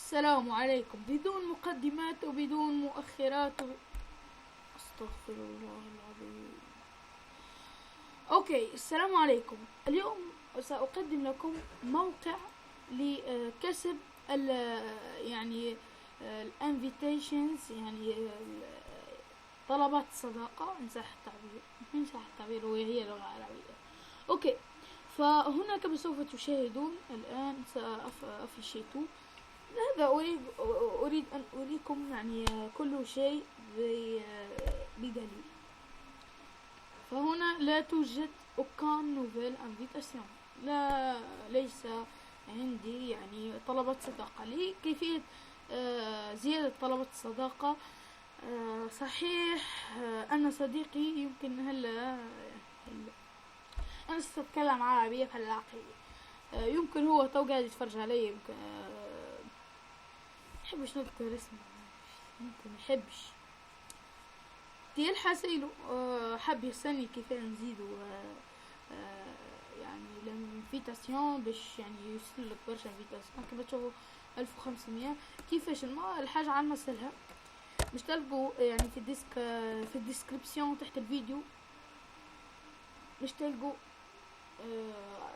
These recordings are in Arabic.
السلام عليكم. بدون مقدمات وبدون مؤخرات استغفر الله العظيم. اوكي، السلام عليكم. اليوم سأقدم لكم موقع لكسب يعني الانفيتيشنز، يعني طلبات الصداقة، إن صح التعبير وهي لغة عربية. اوكي، فهنا كما سوف تشاهدون الآن سأفشيتو هذا. أريد أن أريكم يعني كل شيء بدليل. فهنا لا توجد aucun nouvelle invitation، ليس عندي يعني طلبات صداقة. لي كيفية زيادة طلبات الصداقة؟ صحيح، أنا صديقي يمكن أنا سأتكلم عربية فلاقية. يمكن هو تو قاعد يتفرج علي، يمكن يحبش نذكر اسمه، يمكن يحبش ديال حاسيلو. حب يسألني كيف نزيدو يعني الانفيتاسيون باش يعني يوصلك برشا انفيتاسيون. كما تشوفوا 1500. كيفاش الحاجة على مسلها مش تلقوا يعني في الديسكريبسيون تحت الفيديو، مش تلقوا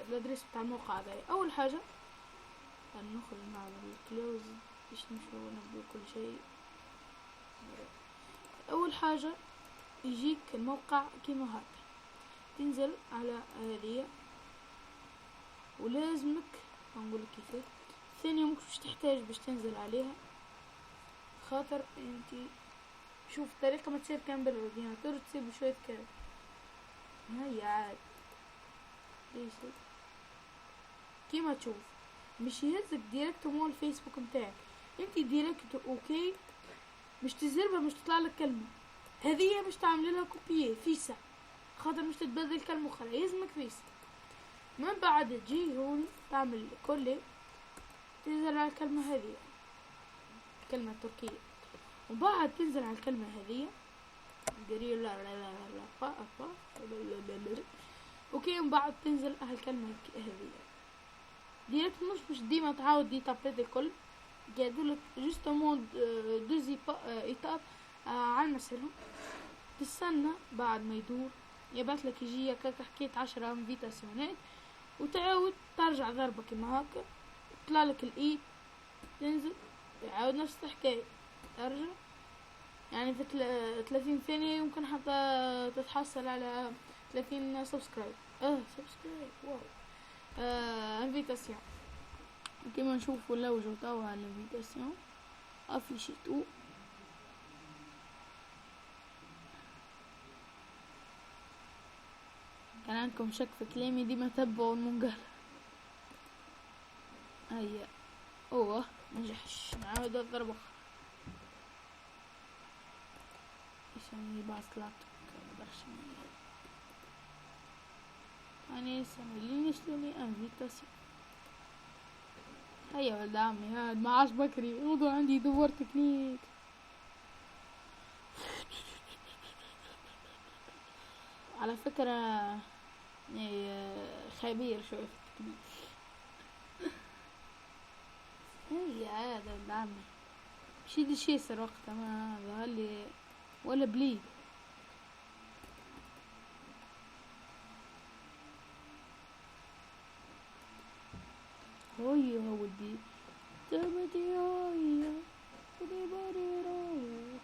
الادريس بتاع الموقع هذا. اول حاجة نخرج نعمل كلوز باش نمشوا نبدو كل شيء. اول حاجة يجيك الموقع كيما هكا، تنزل على هذه ولازمك نقول كيف. ثاني مش تحتاج باش تنزل عليها، خاطر انتي شوف طريقة ما تصير كان بالاورديناتور تصير بشوية كذا. هيا عاد ليش كيما تشوف مش يهزك ديريكت مول الفيسبوك متاعك، انتي ديريكت اوكي مش تزربها، مش تطلع لك كلمة هذه مش تعمل لها كوبيه فيسا، خاطر مش تتبدل كلمة أخرى، يلزمك فيسا. من بعد تجي هون تعمل كل تنزل على الكلمة هذه، كلمة تركية، وبعد تنزل على الكلمة هذه قريب اوكي. من بعد تنزل على الكلمة هذه ديريكت، مش ديما تعاود دي تابلت الكل، قاعدولك جوستومون دوزي ايتاب على المسألة. تستنى بعد ما يدور يبعث لك يجي حكيت 10 انفيتاسيونات، وتعاود ترجع ضربة كما هكا، يطلع لك الاي، تنزل يعاود نفس الحكاية، ترجع يعني في 30 ثانية يمكن حتى تتحصل على 30 سبسكرايب. واو. انفيتاسيون كما نشوفوا لو جوتوا على الانفيتاسيون افيشيتو. كان عندكم شك في كلامي ديما تبعوا المنقل. هيا نجحش، نعاود الضربة عشان يبعث لك برشا يعني اللي نشتري انفيتاسيون. هيا ولد عمي، هاد ما عاش بكري موضوع عندي دوار تكنيك. على فكرة خبير شوية في التكنيك. هيا هذا ولد عمي شي يصير وقتها ما ظهر لي ولا بلي. هيا ودي تبدي هيا ودي باري رايح.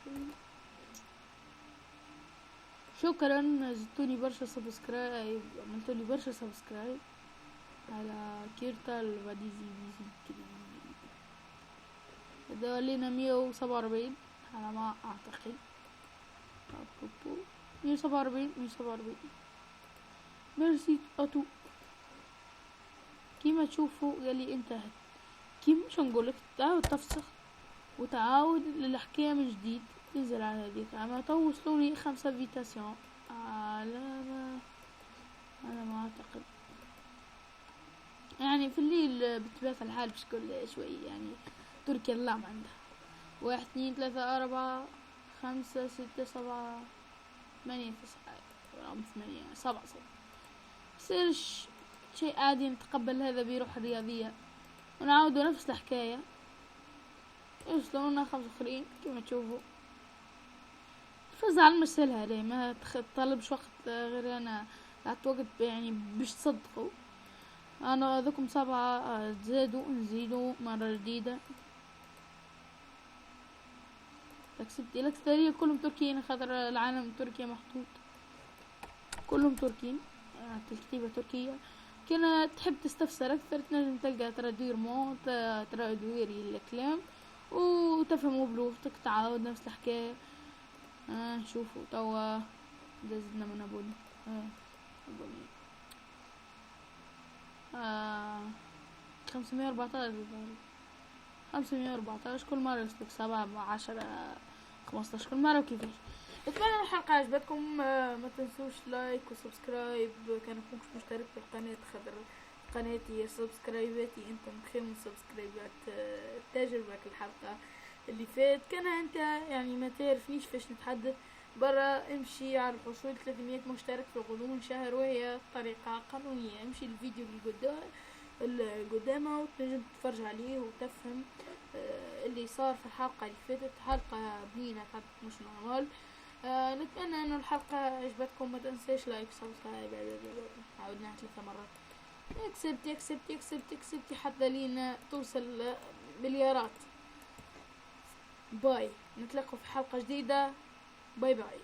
شكرا، زدتوني برشا سبسكرايب، عملتولي برشا سبسكرايب على كيرتال فاديزي بيزي. هذا لينا 147 على ما اعتقد، 147. ميرسي اتو. كيما تشوفوا قالي انتهت. كيما شو نقولك، تعاود تفسخ وتعاود للحكاية من جديد، تنزل على هذيك. اما توصلوني 5 فيتاسيون على ما اعتقد، يعني في الليل بطبيعة الحال باش كل شوي يعني تركيا اللام عندها 1 2 3 4 5 6 7 8 9 8 7 بصيرش شيء عادي، نتقبل هذا بروح الرياضية ونعاودوا نفس الحكاية. يوصلونا 5 اخرين كما تشوفوا. فوز على المرسل هذا ما تطلبش وقت غير انا قعدت وقت يعني باش تصدقوا. انا ذوكم 7 تزادوا نزيدوا مرة جديدة. اكسبتي الاكثرية كلهم تركيين خاطر العالم تركيا محطوط كلهم تركيين. الكتيبة تركية. كان تحب تستفسر اكثر تنجم تلقى ترادوير مونت ترادوير الكلام وتفهموا بلغتك تعاود نفس الحكاية. شوفوا توا دزنا من ابوني ابوني 514 كل مرة يسلك 7 10 15 كل مرة. وكيفاش اتمنى الحلقة عجبتكم. ما تنسوش لايك وسبسكرايب كان كنتش مشترك في القناة خاطر قناتي سبسكرايباتي انتم خير من سبسكرايبات تجربك الحلقة اللي فات. كان انت يعني ما تعرفنيش فاش نتحدث برا امشي على الحصول 300 مشترك في غضون شهر وهي طريقة قانونية. امشي الفيديو القدامى وتنجم تتفرج عليه وتفهم اللي صار في الحلقة اللي فاتت. حلقة بنينة كانت مش نورمال. نتمنى انه الحلقة عجبتكم. ما تنساش لايك سبسكرايب عاودناها 3 مرات. اكسبتي حتى لينا توصل مليارات. باي نتلاقوا في حلقة جديدة. باي باي.